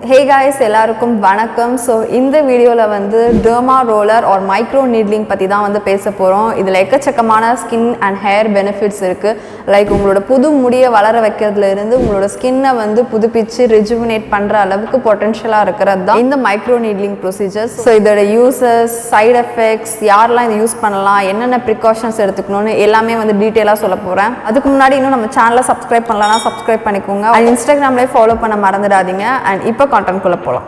Hey guys, எல்லாருக்கும் வணக்கம். So இந்த வீடியோல வந்து derma roller or micro needling பத்தி தான் வந்து பேச போறோம். இதுல எக்கச்சக்கமான skin and hair benefits இருக்கு. லைக் உங்களோட புது முடியை வளர வைக்கிறதுல இருந்து உங்களோட ஸ்கின்னை வந்து புதுப்பிச்சு rejuvenate பண்ற அளவுக்கு பொட்டன்ஷியலா இருக்கிறது தான் இந்த micro needling procedures. So இதோட யூசஸ், சைடு எஃபெக்ட்ஸ், யாரெல்லாம் இதை யூஸ் பண்ணலாம், என்னென்ன precautions எடுத்துக்கணும்னு எல்லாமே வந்து டீட்டெயிலா சொல்ல போறேன். அதுக்கு முன்னாடி இன்னும் நம்ம சேனலை சப்ஸ்கிரைப் பண்ணலனா சப்ஸ்கிரைப் பண்ணிக்கோங்க. அண்ட் இன்ஸ்டாகிராம்லயே ஃபாலோ பண்ண மறந்துடாதீங்க. அண்ட் இப்போ கான்டென்ட் குள்ள போலாம்.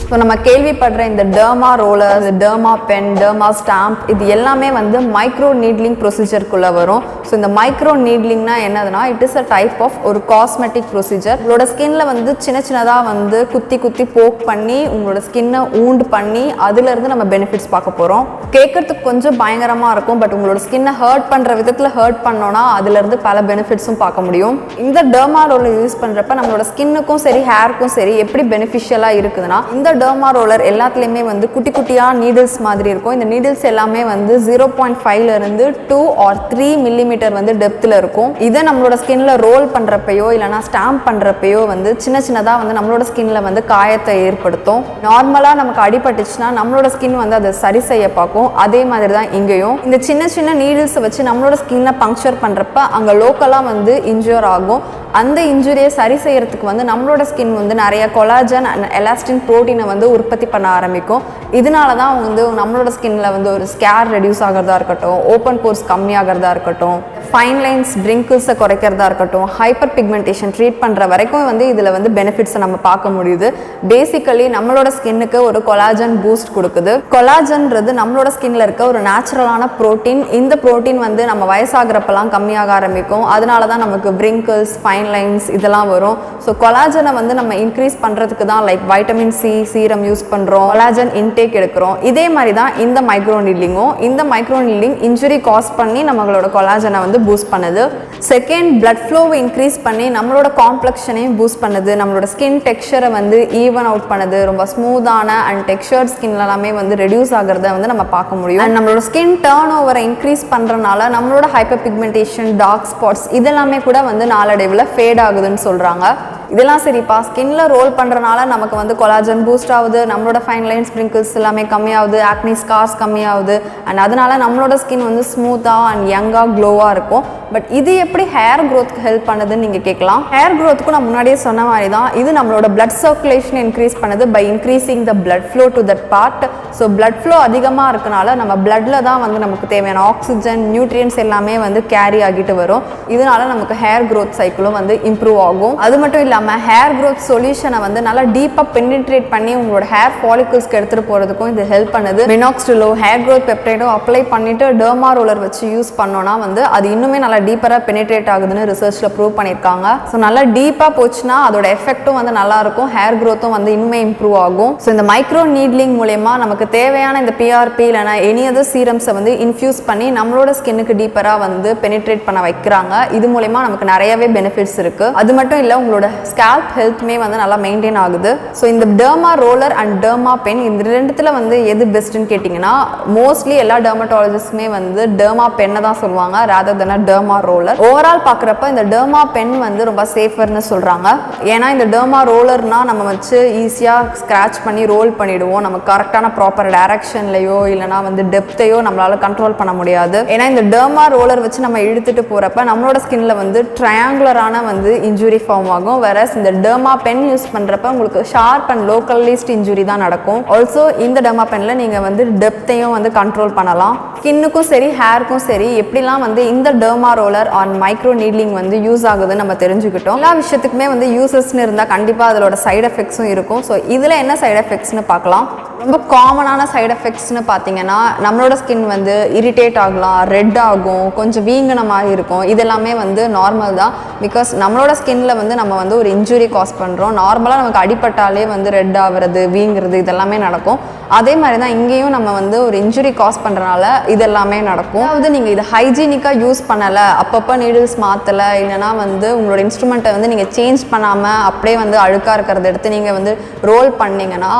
ஸோ நம்ம கேள்விப்படுற இந்த derma roller, derma pen, derma stamp இது எல்லாமே வந்து மைக்ரோ நீட்லிங் ப்ரொசீஜருக்குள்ளே வரும். ஸோ இந்த மைக்ரோ நீட்லிங்னா என்னதுன்னா, it is a type of ஒரு காஸ்மெட்டிக் ப்ரொசீஜர். உங்களோட ஸ்கின்ல வந்து சின்ன சின்னதாக வந்து குத்தி குத்தி போக் பண்ணி உங்களோட ஸ்கின்னை ஊண்டு பண்ணி அதுலேருந்து நம்ம பெனிஃபிட்ஸ் பார்க்க போகிறோம். கேட்கறதுக்கு கொஞ்சம் பயங்கரமாக இருக்கும், பட் உங்களோட ஸ்கின்னை ஹர்ட் பண்ணுற விதத்தில் ஹர்ட் பண்ணோன்னா அதுலேருந்து பல பெனிஃபிட்ஸும் பார்க்க முடியும். இந்த டெர்மா ரோலர் யூஸ் பண்ணுறப்ப நம்மளோட ஸ்கின்னுக்கும் சரி ஹேருக்கும் சரி எப்படி பெனிஃபிஷியலாக இருக்குதுன்னா, இந்த டெர்மா ரோலர் எல்லாத்துலேயுமே வந்து குட்டி குட்டியாக நீடில்ஸ் மாதிரி இருக்கும். இந்த நீடில்ஸ் எல்லாமே வந்து 0.5 இருந்து 2 or 3 மில்லிமீட்டர் வந்து டெப்த்தில் இருக்கும். இதை நம்மளோட ஸ்கின்ல ரோல் பண்ணுறப்பையோ இல்லைனா ஸ்டாம்ப் பண்ணுறப்பையோ வந்து சின்ன சின்னதாக வந்து நம்மளோட ஸ்கின்ல வந்து காயத்தை ஏற்படுத்தும். நார்மலாக நமக்கு அடிபட்டுச்சுன்னா நம்மளோட ஸ்கின் வந்து அதை சரி செய்ய பார்க்கும். அதே மாதிரி தான் இங்கேயும் இந்த சின்ன சின்ன நீடில்ஸை வச்சு நம்மளோட ஸ்கின்னை பங்க்சர் பண்ணுறப்ப அங்கே லோக்கலாக வந்து இன்ஜூர் ஆகும். அந்த இன்ஜுரியை சரி செய்யறதுக்கு வந்து நம்மளோட ஸ்கின் வந்து நிறைய கொலாஜன் அண்ட் எலாஸ்டின் ப்ரோட்டீனை வந்து உற்பத்தி பண்ண ஆரம்பிக்கும். இதனால தான் வந்து நம்மளோட ஸ்கின்ல வந்து ஒரு ஸ்கேர் ரெடியூஸ் ஆகிறதா இருக்கட்டும், ஓப்பன் போர்ஸ் கம்மியாகிறதா இருக்கட்டும், ஃபைன் லைன்ஸ் wrinkles-ஐ குறைக்கிறதா இருக்கட்டும், ஹைப்பர் பிக்மெண்டேஷன் ட்ரீட் பண்ணுற வரைக்கும் வந்து இதில் வந்து பெனிஃபிட்ஸை நம்ம பார்க்க முடியுது. பேசிக்கலி நம்மளோட ஸ்கின்னுக்கு ஒரு கொலாஜன் பூஸ்ட் கொடுக்குது. கொலாஜன்றது நம்மளோட ஸ்கின்ல இருக்க ஒரு நேச்சுரலான ப்ரோட்டீன். இந்த ப்ரோட்டீன் வந்து நம்ம வயசாகிறப்பெல்லாம் கம்மியாக ஆரம்பிக்கும். அதனால தான் நமக்கு wrinkles, ஃபைன் லைன்ஸ் இதெல்லாம் வரும். ஸோ கொலாஜனை வந்து நம்ம இன்க்ரீஸ் பண்ணுறதுக்கு தான் like vitamin C serum use பண்ணுறோம், கொலாஜன் இன்டேக் எடுக்கிறோம். இதே மாதிரி தான் இந்த மைக்ரோ நீட்லிங்கும். இந்த மைக்ரோ நீட்லிங் இன்ஜுரி காஸ் பண்ணி நம்மளோட கொலாஜனை வந்து பூஸ்ட் பண்ணுது. செகண்ட், பிளட் ஃப்ளோவை இன்க்ரீஸ் பண்ணி நம்மளோட காம்ப்ளெக்ஷனையும் பூஸ்ட் பண்ணுது. நம்மளோட ஸ்கின் டெக்ஸ்சரை வந்து ஈவன் அவுட் பண்ணுது. ரொம்ப ஸ்மூத்தான அண்ட் டெக்ஸ்சர்ட் ஸ்கின் எல்லாமே வந்து ரெடியூஸ் ஆகிறத வந்து நம்ம பார்க்க முடியும். அண்ட் நம்மளோட ஸ்கின் டர்ன் ஓவரை இன்க்ரீஸ் பண்ணுறதுனால நம்மளோட ஹைப்பர் பிக்மெண்டேஷன், டார்க் ஸ்பாட்ஸ் இதெல்லாமே கூட வந்து நாளடைவில் ஃபேட் ஆகுதுன்னு சொல்கிறாங்க. இதெல்லாம் சரிப்பா, ஸ்கின்ல ரோல் பண்ணுறனால நமக்கு வந்து கொலாஜன் பூஸ்ட் ஆகுது, நம்மளோட ஃபைன் லைன்ஸ் wrinkles எல்லாமே கம்மியாகுது, ஆக்னி ஸ்கார்ஸ் கம்மியாகுது, அண்ட் அதனால நம்மளோட ஸ்கின் வந்து ஸ்மூத்தாக அண்ட் யங்காக க்ளோவாக இருக்கும். பட் இது எப்படி ஹேர் க்ரோத்துக்கு ஹெல்ப் பண்ணுதுன்னு நீங்கள் கேட்கலாம். ஹேர் க்ரோத்துக்கு நான் முன்னாடியே சொன்ன மாதிரி தான் இது நம்மளோட பிளட் சர்க்குலேஷன் இன்க்ரீஸ் பண்ணுது by increasing the blood flow to that part. So blood flow அதிகமாக இருக்கனால நம்ம பிளட்ல தான் வந்து நமக்கு தேவையான ஆக்சிஜன், நியூட்ரியன்ஸ் எல்லாமே வந்து கேரி ஆகிட்டு வரும். இதனால நமக்கு ஹேர் க்ரோத் சைக்கிளும் வந்து இம்ப்ரூவ் ஆகும். அது மட்டும் இல்லாமல் ஹேர் க்ரோத் சொல்யூஷனை வந்து நல்லா டீப்பாக பெனிட்ரேட் பண்ணி உங்களோட ஹேர் ஃபாலிகல்ஸ்க்கு எடுத்துகிட்டு போகிறதுக்கும் இது ஹெல்ப் பண்ணுது. மினாக்ஸ்டிலோ, ஹேர் க்ரோத் பெப்டைடோ அப்ளை பண்ணிட்டு டெர்மா ரோலர் வச்சு யூஸ் பண்ணோன்னா வந்து அது இன்னுமே நல்லா டீப்பராக பெனிட்ரேட் ஆகுதுன்னு ரிசர்ச்சில் ப்ரூவ் பண்ணியிருக்காங்க. ஸோ நல்லா டீப்பாக போச்சுன்னா அதோட எஃபெக்ட்டும் வந்து நல்லா இருக்கும், ஹேர் க்ரோத்தும் வந்து இன்னுமே இம்ப்ரூவ் ஆகும். ஸோ இந்த மைக்ரோ நீட்லிங் மூலயமா நமக்கு தேவையான இந்த பிஆர்பி இல்லைனா எனி அதர் சீரம்ஸை வந்து இன்ஃபியூஸ் பண்ணி நம்மளோட ஸ்கின்னுக்கு டீப்பராக வந்து பெனிட்ரேட் பண்ண வைக்கிறாங்க. இது மூலயமா நமக்கு நிறையவே பெனிஃபிட்ஸ் இருக்கு. அது மட்டும் இல்லை, உங்களோட ஸ்கேல்ப் ஹெல்த்துமே வந்து நல்லா மெயின்டைன் ஆகுது. ஸோ இந்த derma roller and derma pen இந்த ரெண்டுத்துல வந்து எது பெஸ்ட்னு கேட்டிங்கன்னா, மோஸ்ட்லி எல்லா டெர்மட்டாலஜிஸ்டுமே வந்து டெர்மா பென்னை தான் சொல்லுவாங்க rather than derma roller. Overall பார்க்குறப்ப இந்த டெர்மா பென் வந்து ரொம்ப சேஃபர்னு சொல்கிறாங்க. ஏன்னா இந்த டெர்மா ரோலர்னா நம்ம வச்சு ஈஸியாக ஸ்க்ராட்ச் பண்ணி ரோல் பண்ணிடுவோம். நம்ம கரெக்டான ப்ராப்பர் டைரக்ஷன்லையோ இல்லைனா வந்து டெப்த்தையோ நம்மளால கண்ட்ரோல் பண்ண முடியாது. ஏன்னா இந்த டெர்மா ரோலர் வச்சு நம்ம இழுத்துட்டு போகிறப்ப நம்மளோட ஸ்கின்ல வந்து ட்ரையாங்குலரான வந்து இன்ஜுரி ஃபார்ம் ஆகும். வேற இந்த டெர்மா பென் யூஸ் பண்ணுறப்ப உங்களுக்கு ஷார்ப் அண்ட் லோக்கலைஸ்ட் இன்ஜுரி தான் நடக்கும். ஆல்சோ இந்த டெர்மா பென்ல நீங்கள் வந்து டெப்த்தையும் வந்து கண்ட்ரோல் பண்ணலாம். ஸ்கின்னுக்கும் சரி ஹேருக்கும் சரி எப்படிலாம் வந்து இந்த derma roller on micro needling வந்து யூஸ் ஆகுதுன்னு நம்ம தெரிஞ்சுக்கிட்டோம். எல்லா விஷயத்துக்குமே வந்து யூசஸ்ன்னு இருந்தால் கண்டிப்பாக அதோட சைடு எஃபெக்ட்ஸும் இருக்கும். ஸோ இதில் என்ன சைடு எஃபெக்ட்ஸ்னு பார்க்கலாம். ரொம்ப காமனான சைடு எஃபெக்ட்ஸ்னு பார்த்தீங்கன்னா, நம்மளோட ஸ்கின் வந்து இரிட்டேட் ஆகலாம், ரெட் ஆகும், கொஞ்சம் வீங்கின மாதிரி இருக்கும். இதெல்லாமே வந்து நார்மல் தான். பிகாஸ் நம்மளோட ஸ்கின்ல வந்து நம்ம வந்து ஒரு இன்ஜுரி காஸ் பண்ணுறோம். நார்மலாக நமக்கு அடிப்பட்டாலே வந்து ரெட் ஆகுறது, வீங்குறது இதெல்லாமே நடக்கும். அதே மாதிரி தான் இங்கேயும் நம்ம வந்து ஒரு இன்ஜுரி காஸ் பண்ணுறனால இதெல்லாமே நடக்கும். அதாவது நீங்கள் இதை ஹைஜீனிக்காக யூஸ் பண்ணலை, அப்பப்போ நீடில்ஸ் மாற்றலை, இல்லைனா வந்து உங்களோட இன்ஸ்ட்ருமெண்ட்டை வந்து நீங்கள் சேஞ்ச் பண்ணாமல் அப்படியே வந்து அழுக்காக இருக்கிறத எடுத்து நீங்கள் வந்து ரோல் பண்ணிங்கன்னா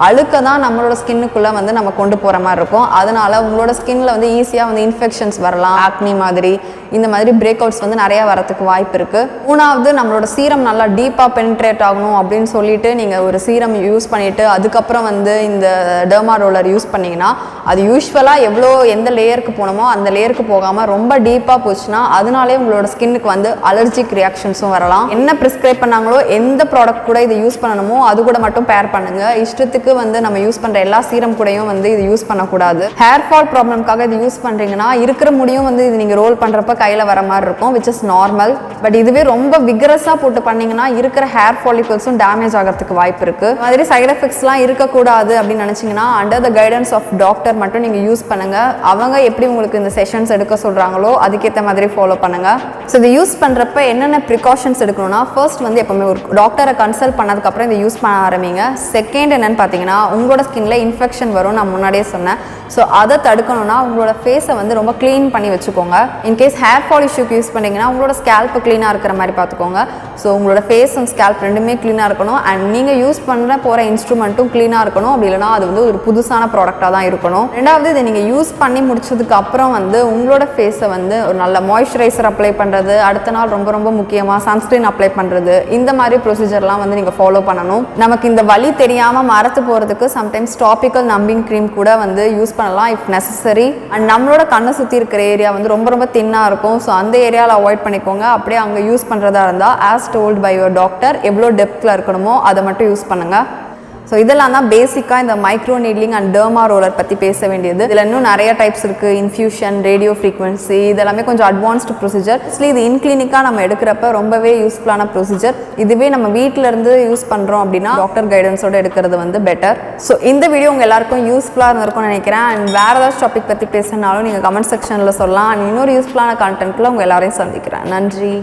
அழுக்க தான் நம்மளோட ஸ்கின்னுக்குள்ளே வந்து நம்ம கொண்டு போகிற மாதிரி இருக்கும். அதனால் உங்களோட ஸ்கின்னில் வந்து ஈஸியாக வந்து இன்ஃபெக்ஷன்ஸ் வரலாம், ஆக்னி மாதிரி இந்த மாதிரி பிரேக் அவுட்ஸ் வந்து நிறையா வரத்துக்கு வாய்ப்பு இருக்குது. மூணாவது, நம்மளோட சீரம் நல்லா டீப்பாக பெனிட்ரேட் ஆகணும் அப்படின்னு சொல்லிட்டு நீங்கள் ஒரு சீரம் யூஸ் பண்ணிவிட்டு அதுக்கப்புறம் வந்து இந்த டெர்மா ரோலர் யூஸ் பண்ணிங்கன்னா அது யூஸ்வலாக எந்த லேயருக்கு போகணுமோ அந்த லேயருக்கு போகாமல் ரொம்ப டீப்பாக போச்சுன்னா அதனாலே உங்களோட ஸ்கின்னுக்கு வந்து அலர்ஜிக் ரியாக்ஷன்ஸும் வரலாம். என்ன ப்ரிஸ்கிரைப் பண்ணாங்களோ எந்த ப்ராடக்ட் கூட இதை யூஸ் பண்ணணுமோ அது கூட மட்டும் பேர் பண்ணுங்க. இஷ்டத்துக்கு வந்து நம்ம யூஸ் பண்ணுற எல்லா சீரம் கூடயும் வந்து இது யூஸ் பண்ணக்கூடாது. ஹேர் ஃபால் ப்ராப்ளம்காக இது யூஸ் பண்ணுறீங்கன்னா இருக்கிற முடியும் வந்து இது நீங்கள் ரோல் பண்ணுறப்ப கையில் வர மாதிரி இருக்கும், விச் இஸ் நார்மல். பட் இதுவே ரொம்ப விகரஸாக போட்டு பண்ணிங்கன்னா இருக்கிற ஹேர் ஃபாலிகல்ஸும் டேமேஜ் ஆகிறதுக்கு வாய்ப்பு இருக்குது. இந்த மாதிரி சைட் எஃபெக்ட்ஸ்லாம் இருக்கக்கூடாது அப்படின்னு நினச்சிங்கன்னா under the guidance of doctor மட்டும் நீங்கள் யூஸ் பண்ணுங்கள். அவங்க எப்படி உங்களுக்கு இந்த செஷன்ஸ் எடுக்க சொல்கிறாங்களோ அதுக்கேற்ற மாதிரி ஃபாலோ பண்ணுங்கள். ஸோ இதை யூஸ் பண்ணுறப்ப என்னென்ன ப்ரிகாஷன்ஸ் எடுக்கணும்னா, ஃபர்ஸ்ட் வந்து எப்போவுமே ஒரு டாக்டரை கன்சல்ட் பண்ணதுக்கப்புறம் இதை யூஸ் பண்ண ஆரம்பிங்க. செகண்ட் என்னென்னு பார்த்தீங்கன்னா, உங்களோட ஸ்கின்ல இன்ஃபெக்ஷன் வரும், நான் முன்னாடியே சொன்னேன். ஸோ அதை தடுக்கணும்னா உங்களோட ஃபேஸை வந்து ரொம்ப க்ளீன் பண்ணி வச்சுக்கோங்க. இன்கேஸ் ஹேர் ஃபால் இஷ்யூக்கு யூஸ் பண்ணிங்கன்னா உங்களோட ஸ்கேல்ப்பு க்ளீனாக இருக்கிற மாதிரி பார்த்துக்கோங்க. ஸோ உங்களோட ஃபேஸ் அண்ட் ஸ்கேல்ப் ரெண்டுமே க்ளீனாக இருக்கணும். அண்ட் நீங்கள் யூஸ் பண்ண போகிற இன்ஸ்ட்ருமெண்ட்டும் க்ளீனாக இருக்கணும். அப்படி இல்லைனா அது வந்து ஒரு புதுசான ப்ராடக்டாக தான் இருக்கணும். ரெண்டாவது, இதை நீங்கள் யூஸ் பண்ணி முடிச்சதுக்கு அப்புறம் வந்து உங்களோட ஃபேஸை வந்து ஒரு நல்ல மாய்ஸ்சரைசர் அப்ளை பண்ணுறது, அடுத்த நாள் ரொம்ப ரொம்ப முக்கியமாக சன்ஸ்க்ரீன் அப்ளை பண்ணுறது, இந்த மாதிரி ப்ரொசீஜர்லாம் வந்து நீங்கள் ஃபாலோ பண்ணணும். நமக்கு இந்த வலி தெரியாமல் மறத்து போகிறதுக்கு சம்டைம்ஸ் டாபிக்கல் நம்பிங் க்ரீம் கூட வந்து யூஸ் பண்ணலாம் இஃப் நெசசரி. அண்ட் நம்மளோட கண்ணை சுற்றி இருக்கிற ஏரியா வந்து ரொம்ப ரொம்ப தின்னாக இருக்கும். ஸோ அந்த ஏரியாவில் அவாய்ட் பண்ணிக்கோங்க. அப்படியே அங்கே யூஸ் பண்ணுறதா இருந்தால் as told by your doctor எவ்வளோ டெப்த்தில் இருக்கணுமோ அதை மட்டும் யூஸ் பண்ணுங்கள். ஸோ இதெல்லாம் தான் பேசிக்காக இந்த micro needling and derma roller பற்றி பேச வேண்டியது. இதில் இன்னும் நிறைய டைப்ஸ் இருக்குது. இன்ஃபியூஷன், ரேடியோ ஃப்ரீக்வன்சி, இதெல்லாமே கொஞ்சம் அட்வான்ஸ்டு ப்ரொசீஜர். ஆக்சுவலி இது இன்க்ளினிக்காக நம்ம எடுக்கிறப்ப ரொம்பவே யூஸ்ஃபுல்லான ப்ரொசீஜர். இதுவே நம்ம வீட்டிலேருந்து யூஸ் பண்ணுறோம் அப்படின்னா டாக்டர் கைடன்ஸோடு எடுக்கிறது வந்து பெட்டர். ஸோ இந்த வீடியோ உங்கள் எல்லாருக்கும் யூஸ்ஃபுல்லாக இருந்திருக்கும்னு நினைக்கிறேன். அண்ட் வேறு ஏதாச்சும் டாபிக் பற்றி பேசினாலும் நீங்கள் கமெண்ட் செக்ஷனில் சொல்லலாம். அண்ட் இன்னொரு யூஸ்ஃபுல்லான கான்டென்ட்டில் உங்கள் எல்லாரையும் சந்திக்கிறேன். நன்றி.